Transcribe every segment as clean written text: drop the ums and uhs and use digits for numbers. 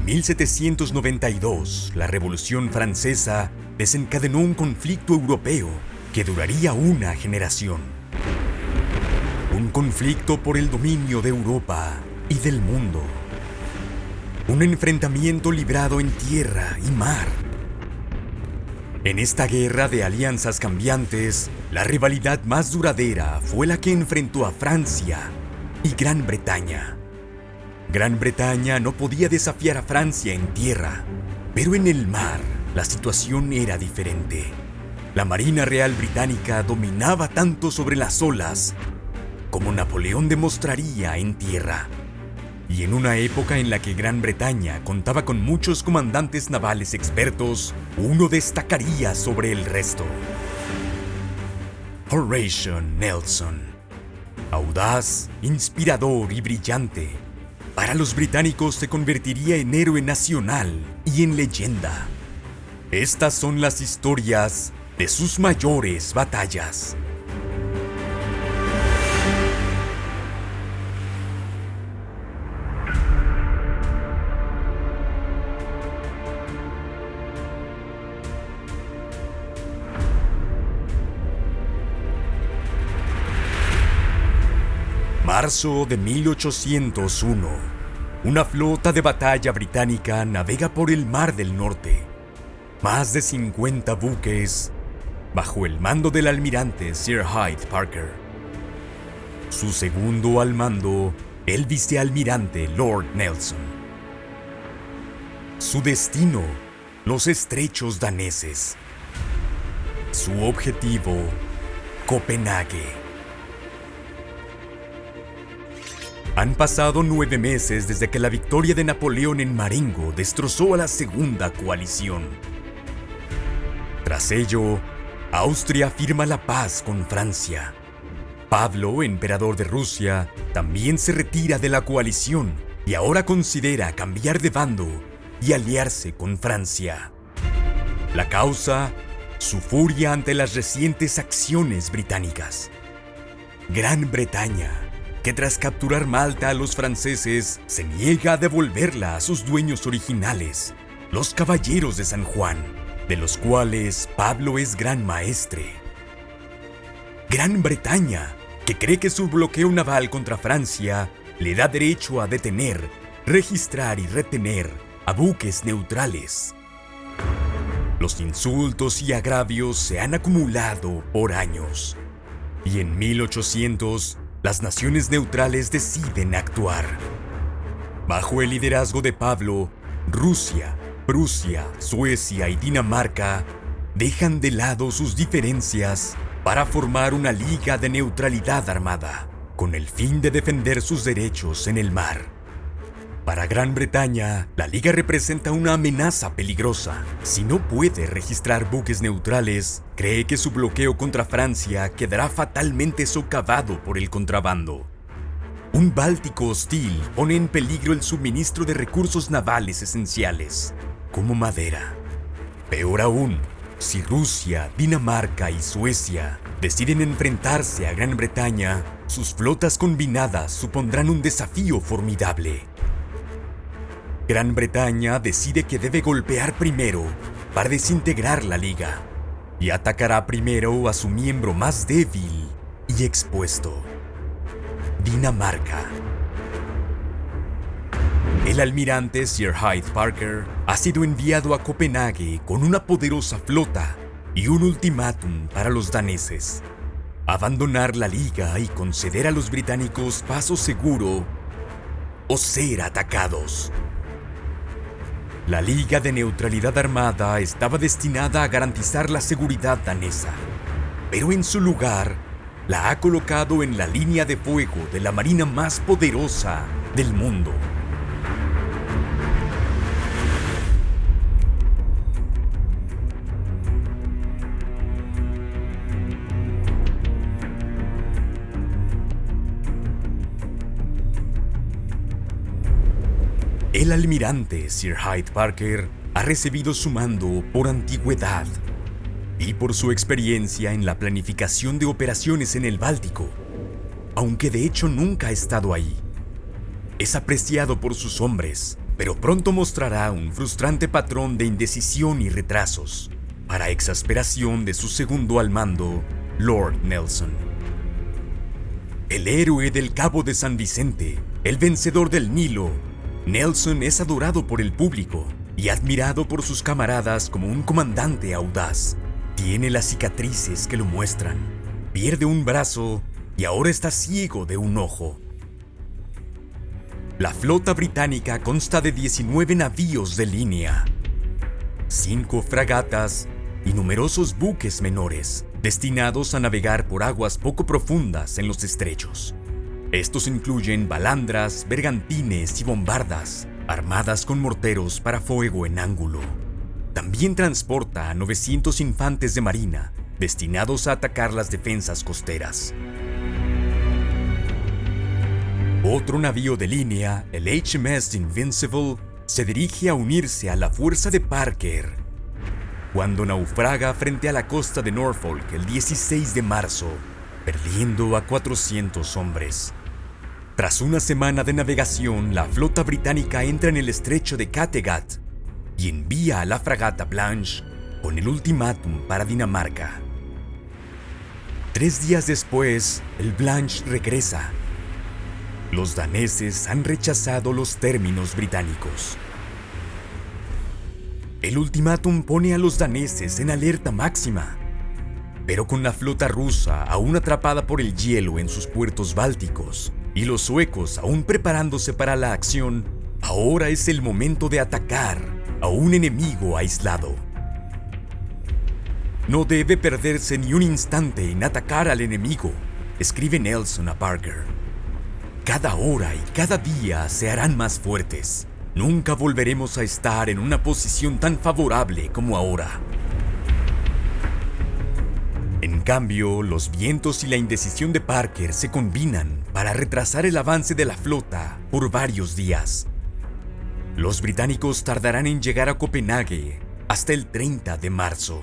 En 1792, la Revolución Francesa desencadenó un conflicto europeo que duraría una generación. Un conflicto por el dominio de Europa y del mundo. Un enfrentamiento librado en tierra y mar. En esta guerra de alianzas cambiantes, la rivalidad más duradera fue la que enfrentó a Francia y Gran Bretaña. Gran Bretaña no podía desafiar a Francia en tierra, pero en el mar la situación era diferente. La Marina Real Británica dominaba tanto sobre las olas como Napoleón demostraría en tierra. Y en una época en la que Gran Bretaña contaba con muchos comandantes navales expertos, uno destacaría sobre el resto. Horatio Nelson. Audaz, inspirador y brillante, para los británicos se convertiría en héroe nacional y en leyenda. Estas son las historias de sus mayores batallas. Marzo de 1801. Una flota de batalla británica navega por el Mar del Norte. Más de 50 buques bajo el mando del almirante Sir Hyde Parker. Su segundo al mando, el vicealmirante Lord Nelson. Su destino, los estrechos daneses. Su objetivo, Copenhague. Han pasado 9 meses desde que la victoria de Napoleón en Marengo destrozó a la Segunda Coalición. Tras ello, Austria firma la paz con Francia. Pablo, emperador de Rusia, también se retira de la coalición y ahora considera cambiar de bando y aliarse con Francia. La causa, su furia ante las recientes acciones británicas. Gran Bretaña, que tras capturar Malta a los franceses, se niega a devolverla a sus dueños originales, los Caballeros de San Juan, de los cuales Pablo es gran maestre. Gran Bretaña, que cree que su bloqueo naval contra Francia le da derecho a detener, registrar y retener a buques neutrales. Los insultos y agravios se han acumulado por años, y en 1800, las naciones neutrales deciden actuar. Bajo el liderazgo de Pablo, Rusia, Prusia, Suecia y Dinamarca dejan de lado sus diferencias para formar una liga de neutralidad armada, con el fin de defender sus derechos en el mar. Para Gran Bretaña, la liga representa una amenaza peligrosa. Si no puede registrar buques neutrales, cree que su bloqueo contra Francia quedará fatalmente socavado por el contrabando. Un Báltico hostil pone en peligro el suministro de recursos navales esenciales, como madera. Peor aún, si Rusia, Dinamarca y Suecia deciden enfrentarse a Gran Bretaña, sus flotas combinadas supondrán un desafío formidable. Gran Bretaña decide que debe golpear primero para desintegrar la liga y atacará primero a su miembro más débil y expuesto, Dinamarca. El almirante Sir Hyde Parker ha sido enviado a Copenhague con una poderosa flota y un ultimátum para los daneses: abandonar la liga y conceder a los británicos paso seguro o ser atacados. La Liga de Neutralidad Armada estaba destinada a garantizar la seguridad danesa, pero en su lugar la ha colocado en la línea de fuego de la marina más poderosa del mundo. El almirante Sir Hyde Parker ha recibido su mando por antigüedad y por su experiencia en la planificación de operaciones en el Báltico, aunque de hecho nunca ha estado ahí. Es apreciado por sus hombres pero pronto mostrará un frustrante patrón de indecisión y retrasos, para exasperación de su segundo al mando, Lord Nelson. El héroe del Cabo de San Vicente, el vencedor del Nilo, Nelson es adorado por el público y admirado por sus camaradas como un comandante audaz. Tiene las cicatrices que lo muestran, pierde un brazo y ahora está ciego de un ojo. La flota británica consta de 19 navíos de línea, 5 fragatas y numerosos buques menores, destinados a navegar por aguas poco profundas en los estrechos. Estos incluyen balandras, bergantines y bombardas, armadas con morteros para fuego en ángulo. También transporta a 900 infantes de marina, destinados a atacar las defensas costeras. Otro navío de línea, el HMS Invincible, se dirige a unirse a la fuerza de Parker cuando naufraga frente a la costa de Norfolk el 16 de marzo, perdiendo a 400 hombres. Tras una semana de navegación, la flota británica entra en el estrecho de Kattegat y envía a la fragata Blanche con el ultimátum para Dinamarca. 3 días después, el Blanche regresa. Los daneses han rechazado los términos británicos. El ultimátum pone a los daneses en alerta máxima, pero con la flota rusa aún atrapada por el hielo en sus puertos bálticos y los suecos aún preparándose para la acción, ahora es el momento de atacar a un enemigo aislado. No debe perderse ni un instante en atacar al enemigo, escribe Nelson a Parker. Cada hora y cada día se harán más fuertes. Nunca volveremos a estar en una posición tan favorable como ahora. En cambio, los vientos y la indecisión de Parker se combinan para retrasar el avance de la flota por varios días. Los británicos tardarán en llegar a Copenhague hasta el 30 de marzo.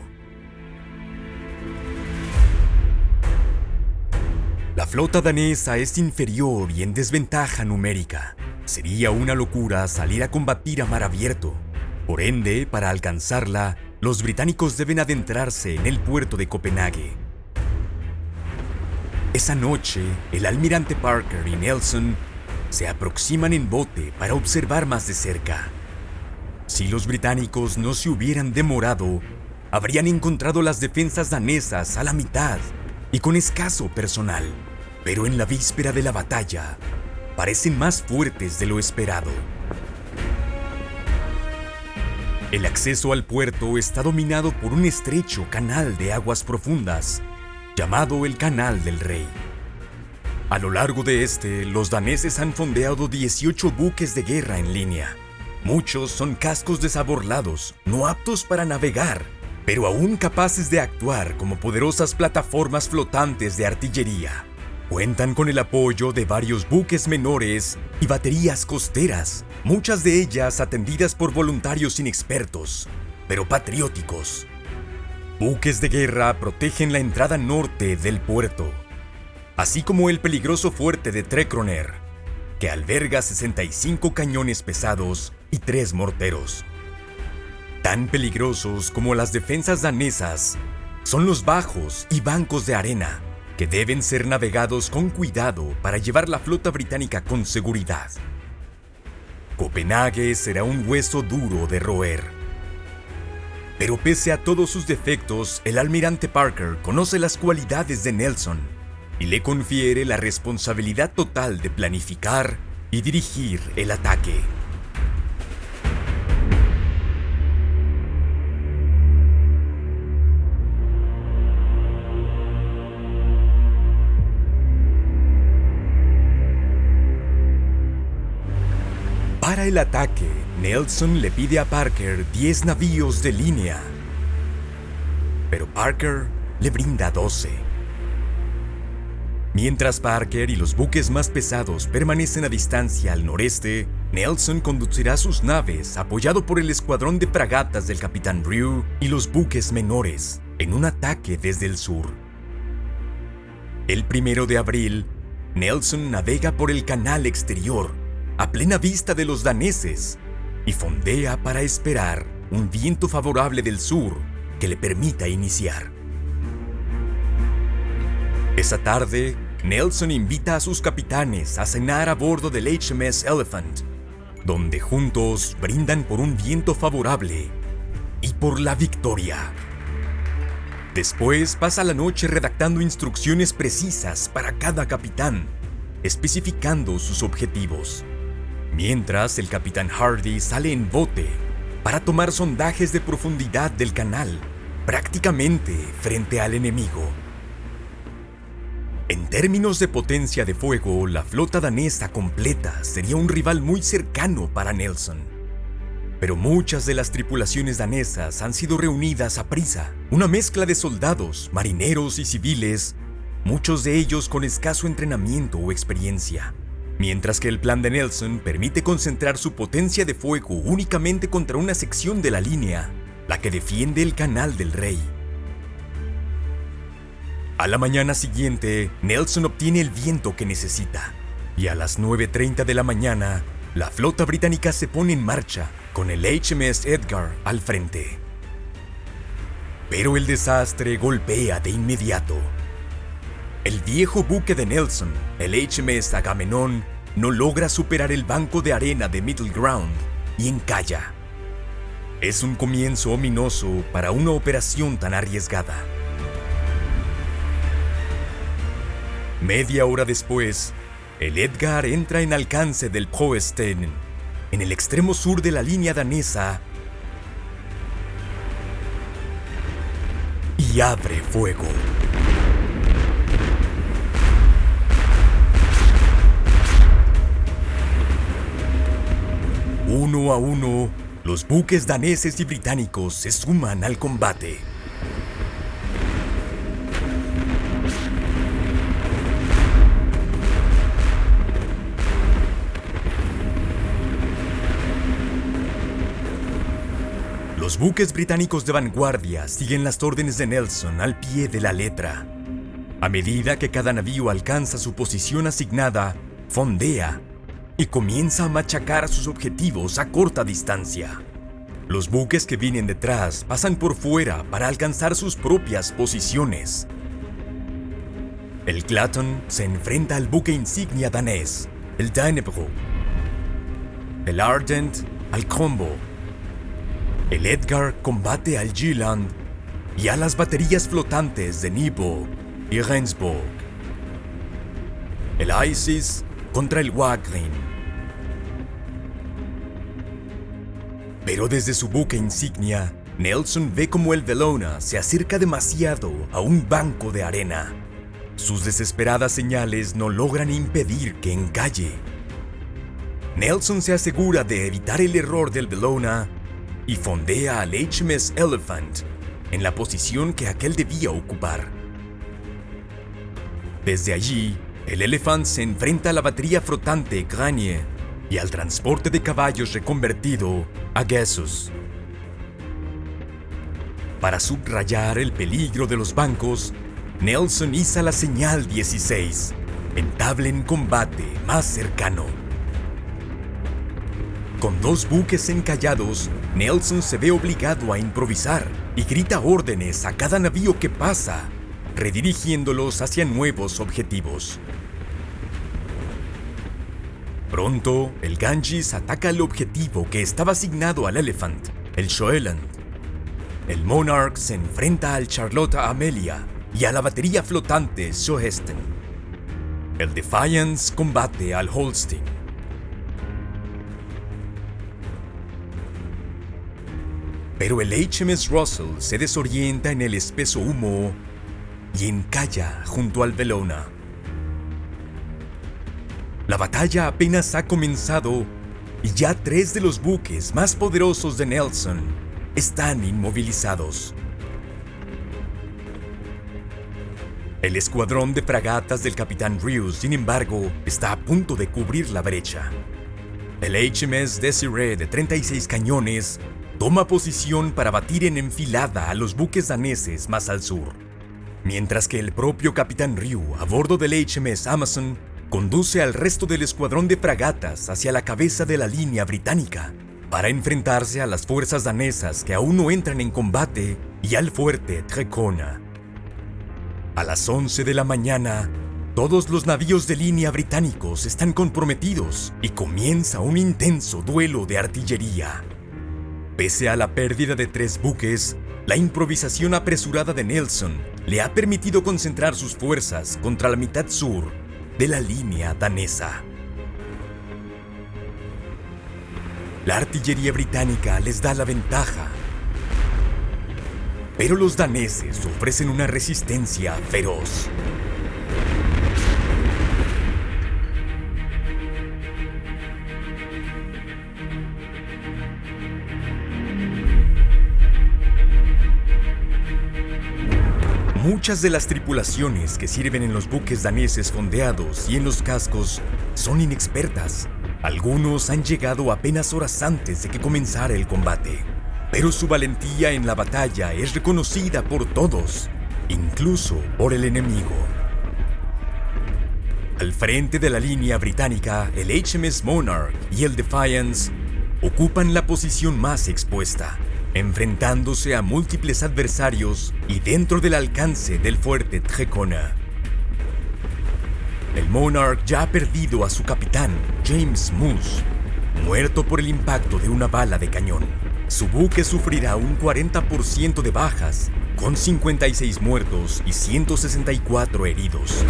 La flota danesa es inferior y en desventaja numérica. Sería una locura salir a combatir a mar abierto. Por ende, para alcanzarla, los británicos deben adentrarse en el puerto de Copenhague. Esa noche, el almirante Parker y Nelson se aproximan en bote para observar más de cerca. Si los británicos no se hubieran demorado, habrían encontrado las defensas danesas a la mitad y con escaso personal. Pero en la víspera de la batalla, parecen más fuertes de lo esperado. El acceso al puerto está dominado por un estrecho canal de aguas profundas, llamado el Canal del Rey. A lo largo de este, los daneses han fondeado 18 buques de guerra en línea. Muchos son cascos desaborlados, no aptos para navegar, pero aún capaces de actuar como poderosas plataformas flotantes de artillería. Cuentan con el apoyo de varios buques menores y baterías costeras, muchas de ellas atendidas por voluntarios inexpertos, pero patrióticos. Buques de guerra protegen la entrada norte del puerto, así como el peligroso fuerte de Trekroner, que alberga 65 cañones pesados y 3 morteros. Tan peligrosos como las defensas danesas son los bajos y bancos de arena, que deben ser navegados con cuidado para llevar la flota británica con seguridad. Copenhague será un hueso duro de roer. Pero pese a todos sus defectos, el almirante Parker conoce las cualidades de Nelson y le confiere la responsabilidad total de planificar y dirigir el ataque. Para el ataque, Nelson le pide a Parker 10 navíos de línea, pero Parker le brinda 12. Mientras Parker y los buques más pesados permanecen a distancia al noreste, Nelson conducirá sus naves apoyado por el escuadrón de fragatas del capitán Drew y los buques menores en un ataque desde el sur. El 1 de abril, Nelson navega por el canal exterior a plena vista de los daneses y fondea para esperar un viento favorable del sur que le permita iniciar. Esa tarde, Nelson invita a sus capitanes a cenar a bordo del HMS Elephant, donde juntos brindan por un viento favorable y por la victoria. Después pasa la noche redactando instrucciones precisas para cada capitán, especificando sus objetivos, mientras el capitán Hardy sale en bote para tomar sondajes de profundidad del canal, prácticamente frente al enemigo. En términos de potencia de fuego, la flota danesa completa sería un rival muy cercano para Nelson. Pero muchas de las tripulaciones danesas han sido reunidas a prisa, una mezcla de soldados, marineros y civiles, muchos de ellos con escaso entrenamiento o experiencia, mientras que el plan de Nelson permite concentrar su potencia de fuego únicamente contra una sección de la línea, la que defiende el Canal del Rey. A la mañana siguiente, Nelson obtiene el viento que necesita, y a las 9:30 de la mañana, la flota británica se pone en marcha, con el HMS Edgar al frente. Pero el desastre golpea de inmediato. El viejo buque de Nelson, el HMS Agamenón, no logra superar el banco de arena de Middle Ground y encalla. Es un comienzo ominoso para una operación tan arriesgada. Media hora después, el Edgar entra en alcance del Poesten, en el extremo sur de la línea danesa, y abre fuego. Uno a uno, los buques daneses y británicos se suman al combate. Los buques británicos de vanguardia siguen las órdenes de Nelson al pie de la letra. A medida que cada navío alcanza su posición asignada, fondea y comienza a machacar sus objetivos a corta distancia. Los buques que vienen detrás pasan por fuera para alcanzar sus propias posiciones. El Clayton se enfrenta al buque insignia danés, el Dannebrog. El Ardent al Combo. El Edgar combate al Jylland y a las baterías flotantes de Nyborg y Rendsburg. El Isis contra el Wagram. Pero desde su buque insignia, Nelson ve como el Bellona se acerca demasiado a un banco de arena. Sus desesperadas señales no logran impedir que encalle. Nelson se asegura de evitar el error del Bellona y fondea al HMS Elephant en la posición que aquel debía ocupar. Desde allí, el Elephant se enfrenta a la batería flotante Granier y al transporte de caballos reconvertido Agasus. Para subrayar el peligro de los bancos, Nelson iza la señal 16, entablen combate más cercano. Con dos buques encallados, Nelson se ve obligado a improvisar y grita órdenes a cada navío que pasa, redirigiéndolos hacia nuevos objetivos. Pronto, el Ganges ataca el objetivo que estaba asignado al Elephant, el Shoeland. El Monarch se enfrenta al Charlotte Amelia y a la batería flotante Shohesten. El Defiance combate al Holstein. Pero el HMS Russell se desorienta en el espeso humo y encalla junto al Bellona. La batalla apenas ha comenzado y ya 3 de los buques más poderosos de Nelson están inmovilizados. El escuadrón de fragatas del capitán Rius, sin embargo, está a punto de cubrir la brecha. El HMS Desiree de 36 cañones toma posición para batir en enfilada a los buques daneses más al sur, mientras que el propio capitán Ryu, a bordo del HMS Amazon, conduce al resto del escuadrón de fragatas hacia la cabeza de la línea británica, para enfrentarse a las fuerzas danesas que aún no entran en combate y al fuerte Trekona. A las 11 de la mañana, todos los navíos de línea británicos están comprometidos y comienza un intenso duelo de artillería. Pese a la pérdida de 3 buques, la improvisación apresurada de Nelson le ha permitido concentrar sus fuerzas contra la mitad sur de la línea danesa. La artillería británica les da la ventaja, pero los daneses ofrecen una resistencia feroz. Muchas de las tripulaciones que sirven en los buques daneses fondeados y en los cascos son inexpertas. Algunos han llegado apenas horas antes de que comenzara el combate, pero su valentía en la batalla es reconocida por todos, incluso por el enemigo. Al frente de la línea británica, el HMS Monarch y el Defiance ocupan la posición más expuesta, enfrentándose a múltiples adversarios y dentro del alcance del fuerte Trekona. El Monarch ya ha perdido a su capitán, James Moose, muerto por el impacto de una bala de cañón. Su buque sufrirá un 40% de bajas, con 56 muertos y 164 heridos.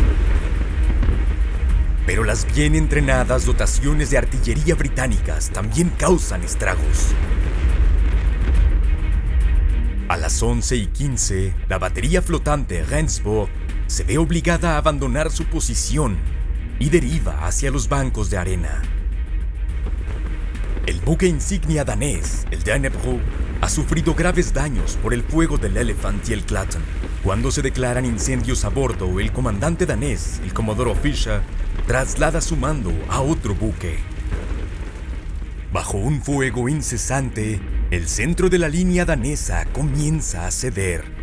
Pero las bien entrenadas dotaciones de artillería británicas también causan estragos. A las 11:15, la batería flotante Rendsburg se ve obligada a abandonar su posición y deriva hacia los bancos de arena. El buque insignia danés, el Dannebrog, ha sufrido graves daños por el fuego del Elephant y el Clayton. Cuando se declaran incendios a bordo, el comandante danés, el comodoro Fisher, traslada su mando a otro buque. Bajo un fuego incesante, el centro de la línea danesa comienza a ceder.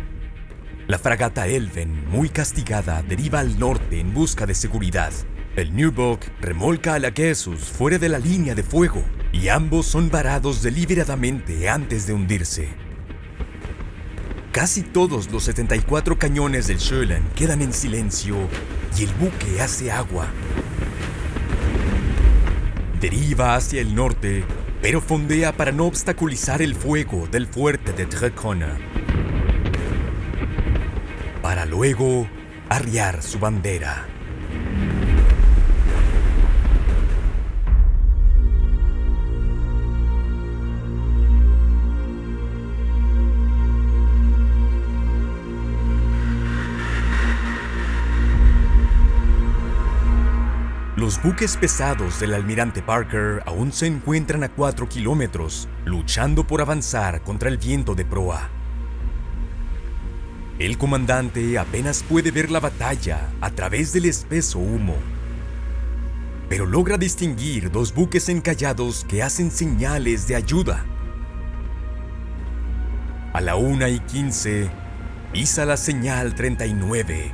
La fragata Elven, muy castigada, deriva al norte en busca de seguridad. El Nürburg remolca a la Jesus fuera de la línea de fuego y ambos son varados deliberadamente antes de hundirse. Casi todos los 74 cañones del Schölen quedan en silencio y el buque hace agua. Deriva hacia el norte, pero fondea para no obstaculizar el fuego del fuerte de Trekona, para luego arriar su bandera. Los buques pesados del almirante Parker aún se encuentran a 4 kilómetros, luchando por avanzar contra el viento de proa. El comandante apenas puede ver la batalla a través del espeso humo, pero logra distinguir 2 buques encallados que hacen señales de ayuda. A la 1:15, iza la señal 39,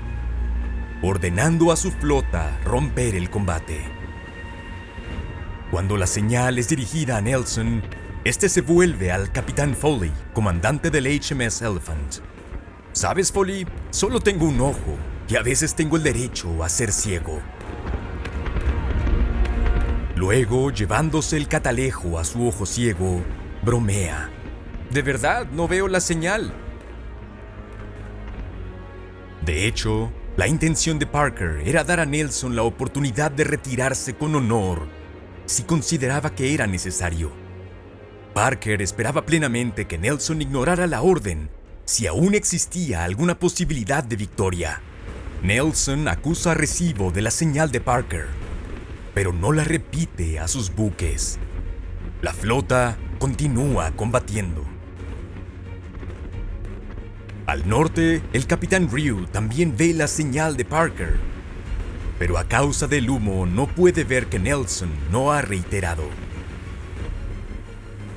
ordenando a su flota romper el combate. Cuando la señal es dirigida a Nelson, este se vuelve al capitán Foley, comandante del HMS Elephant. ¿Sabes, Foley? Solo tengo un ojo y a veces tengo el derecho a ser ciego. Luego, llevándose el catalejo a su ojo ciego, bromea. De verdad, no veo la señal. De hecho, la intención de Parker era dar a Nelson la oportunidad de retirarse con honor si consideraba que era necesario. Parker esperaba plenamente que Nelson ignorara la orden si aún existía alguna posibilidad de victoria. Nelson acusa a recibo de la señal de Parker, pero no la repite a sus buques. La flota continúa combatiendo. Al norte, el capitán Ryu también ve la señal de Parker, pero a causa del humo no puede ver que Nelson no ha reiterado.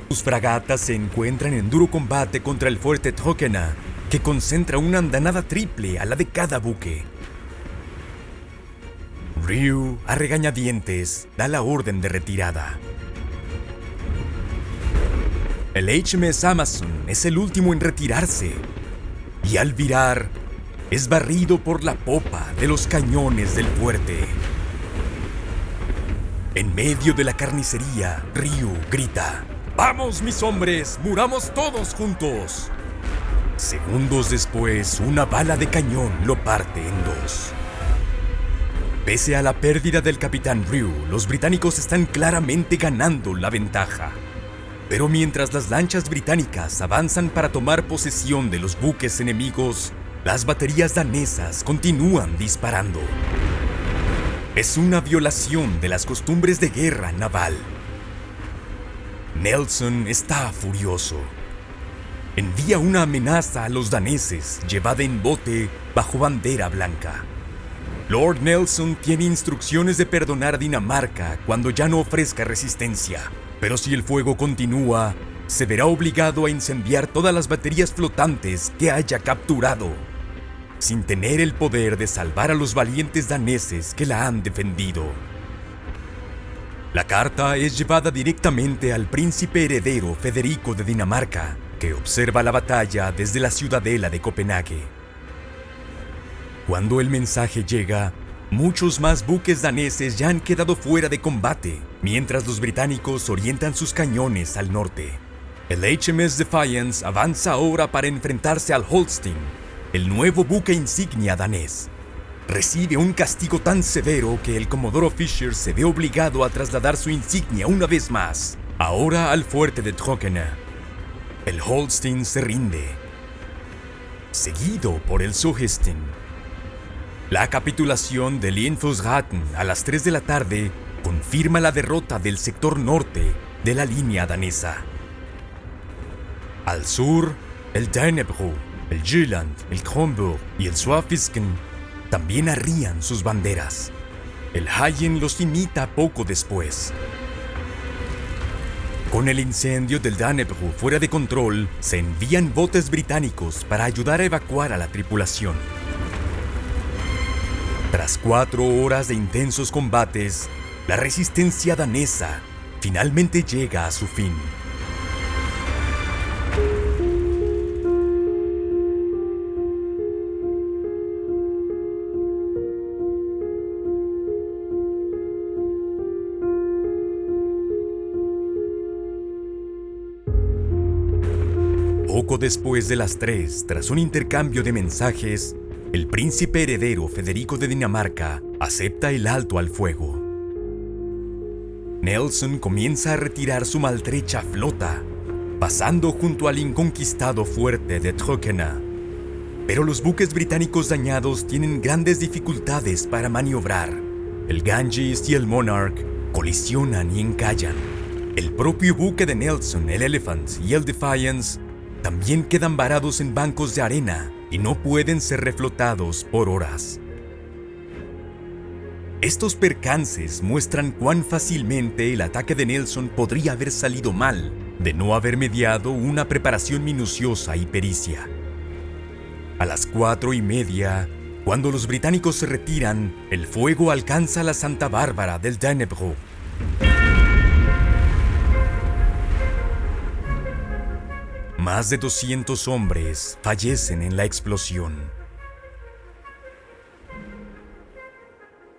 Sus fragatas se encuentran en duro combate contra el fuerte Trekona, que concentra una andanada triple a la de cada buque. Ryu, a regañadientes, da la orden de retirada. el HMS Amazon es el último en retirarse y al virar es barrido por la popa de los cañones del fuerte. En medio de la carnicería, Ryu grita: ¡Vamos, mis hombres! ¡Muramos todos juntos! Segundos después, una bala de cañón lo parte en dos. Pese a la pérdida del capitán Ryu, los británicos están claramente ganando la ventaja. Pero mientras las lanchas británicas avanzan para tomar posesión de los buques enemigos, las baterías danesas continúan disparando. Es una violación de las costumbres de guerra naval. Nelson está furioso. Envía una amenaza a los daneses llevada en bote bajo bandera blanca. Lord Nelson tiene instrucciones de perdonar a Dinamarca cuando ya no ofrezca resistencia, pero si el fuego continúa, se verá obligado a incendiar todas las baterías flotantes que haya capturado, sin tener el poder de salvar a los valientes daneses que la han defendido. La carta es llevada directamente al príncipe heredero Federico de Dinamarca, que observa la batalla desde la ciudadela de Copenhague. Cuando el mensaje llega, muchos más buques daneses ya han quedado fuera de combate, mientras los británicos orientan sus cañones al norte. El HMS Defiance avanza ahora para enfrentarse al Holstein, el nuevo buque insignia danés. Recibe un castigo tan severo que el comodoro Fisher se ve obligado a trasladar su insignia una vez más, ahora al fuerte de Trockenö. El Holstein se rinde, seguido por el Sohesten. La capitulación de Lienfosgaten a las 3 de la tarde confirma la derrota del sector norte de la línea danesa. Al sur, el Dannebrog, el Jylland, el Kronborg y el Swafisken también arrían sus banderas. El Hayen los imita poco después. Con el incendio del Dannebrog fuera de control, se envían botes británicos para ayudar a evacuar a la tripulación. Tras 4 horas de intensos combates, la resistencia danesa finalmente llega a su fin. Poco después de las 3, tras un intercambio de mensajes, el príncipe heredero Federico de Dinamarca acepta el alto al fuego. Nelson comienza a retirar su maltrecha flota, pasando junto al inconquistado fuerte de Trockenö. Pero los buques británicos dañados tienen grandes dificultades para maniobrar. El Ganges y el Monarch colisionan y encallan. El propio buque de Nelson, el Elephant y el Defiance, también quedan varados en bancos de arena y no pueden ser reflotados por horas. Estos percances muestran cuán fácilmente el ataque de Nelson podría haber salido mal, de no haber mediado una preparación minuciosa y pericia. A las 4:30, cuando los británicos se retiran, el fuego alcanza la Santa Bárbara del Dannebrog. Más de 200 hombres fallecen en la explosión.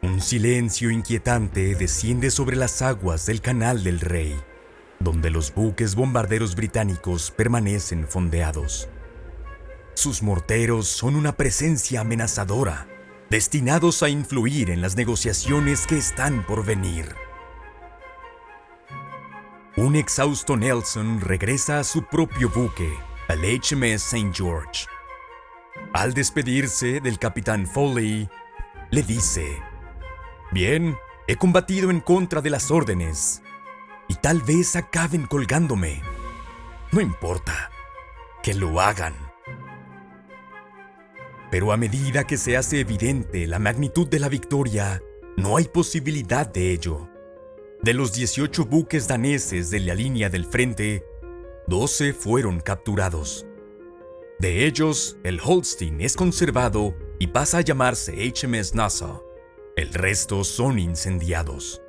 Un silencio inquietante desciende sobre las aguas del Canal del Rey, donde los buques bombarderos británicos permanecen fondeados. Sus morteros son una presencia amenazadora, destinados a influir en las negociaciones que están por venir. Un exhausto Nelson regresa a su propio buque, al HMS St. George. Al despedirse del capitán Foley, le dice: «Bien, he combatido en contra de las órdenes, y tal vez acaben colgándome. No importa, que lo hagan». Pero a medida que se hace evidente la magnitud de la victoria, no hay posibilidad de ello. De los 18 buques daneses de la línea del frente, 12 fueron capturados. De ellos, el Holstein es conservado y pasa a llamarse HMS Nassau. El resto son incendiados.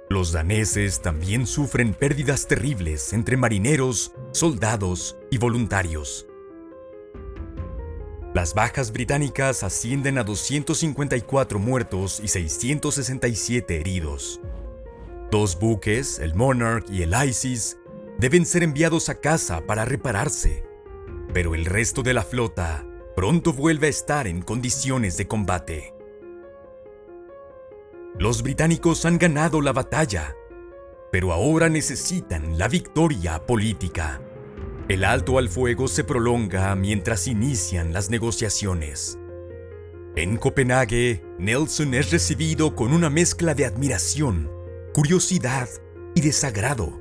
Los daneses también sufren pérdidas terribles entre marineros, soldados y voluntarios. Las bajas británicas ascienden a 254 muertos y 667 heridos. 2 buques, el Monarch y el Isis, deben ser enviados a casa para repararse, pero el resto de la flota pronto vuelve a estar en condiciones de combate. Los británicos han ganado la batalla, pero ahora necesitan la victoria política. El alto al fuego se prolonga mientras inician las negociaciones. En Copenhague, Nelson es recibido con una mezcla de admiración, curiosidad y desagrado,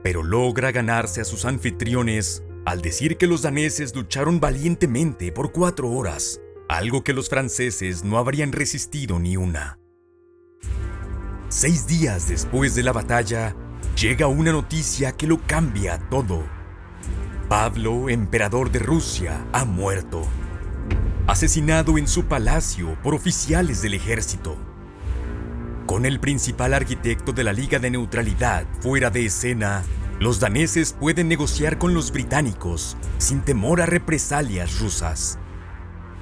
pero logra ganarse a sus anfitriones al decir que los daneses lucharon valientemente por 4 horas, algo que los franceses no habrían resistido ni una. 6 días después de la batalla, llega una noticia que lo cambia todo. Pablo, emperador de Rusia, ha muerto, asesinado en su palacio por oficiales del ejército. Con el principal arquitecto de la Liga de Neutralidad fuera de escena, los daneses pueden negociar con los británicos sin temor a represalias rusas.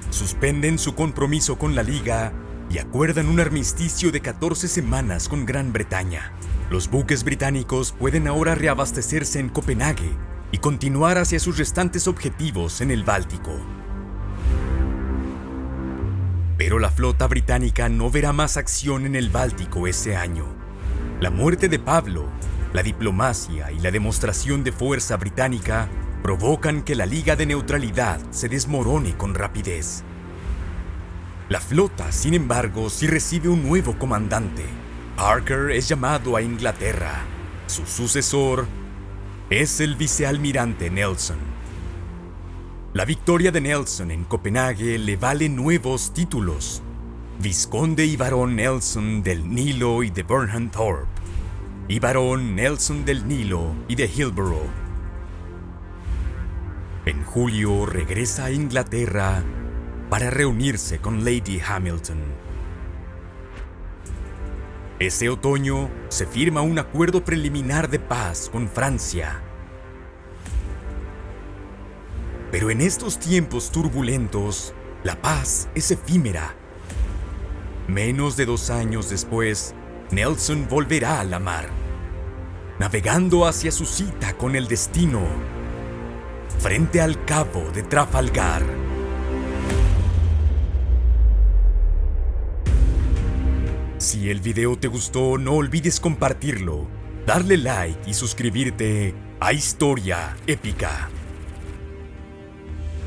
Suspenden su compromiso con la Liga y acuerdan un armisticio de 14 semanas con Gran Bretaña. Los buques británicos pueden ahora reabastecerse en Copenhague y continuar hacia sus restantes objetivos en el Báltico. Pero la flota británica no verá más acción en el Báltico ese año. La muerte de Pablo, la diplomacia y la demostración de fuerza británica provocan que la Liga de Neutralidad se desmorone con rapidez. La flota, sin embargo, sí recibe un nuevo comandante. Parker es llamado a Inglaterra. Su sucesor es el vicealmirante Nelson. La victoria de Nelson en Copenhague le vale nuevos títulos: Vizconde y Barón Nelson del Nilo y de Burnham Thorpe, y Barón Nelson del Nilo y de Hillsborough. En julio regresa a Inglaterra para reunirse con Lady Hamilton. Ese otoño se firma un acuerdo preliminar de paz con Francia. Pero en estos tiempos turbulentos, la paz es efímera. Menos de 2 años después, Nelson volverá a la mar, navegando hacia su cita con el destino, frente al cabo de Trafalgar. Si el video te gustó, no olvides compartirlo, darle like y suscribirte a Historia Épica.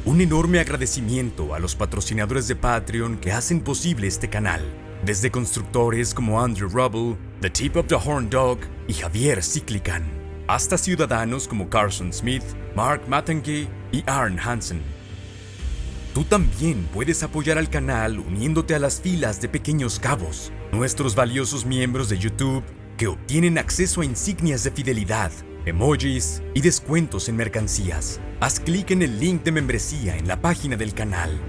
Un enorme agradecimiento a los patrocinadores de Patreon que hacen posible este canal, desde constructores como Andrew Rubble, The Tip of the Horn Dog y Javier Ciclican, hasta ciudadanos como Carson Smith, Mark Matangi y Arn Hansen. Tú también puedes apoyar al canal uniéndote a las filas de Pequeños Cabos, nuestros valiosos miembros de YouTube que obtienen acceso a insignias de fidelidad, emojis y descuentos en mercancías. Haz clic en el link de membresía en la página del canal.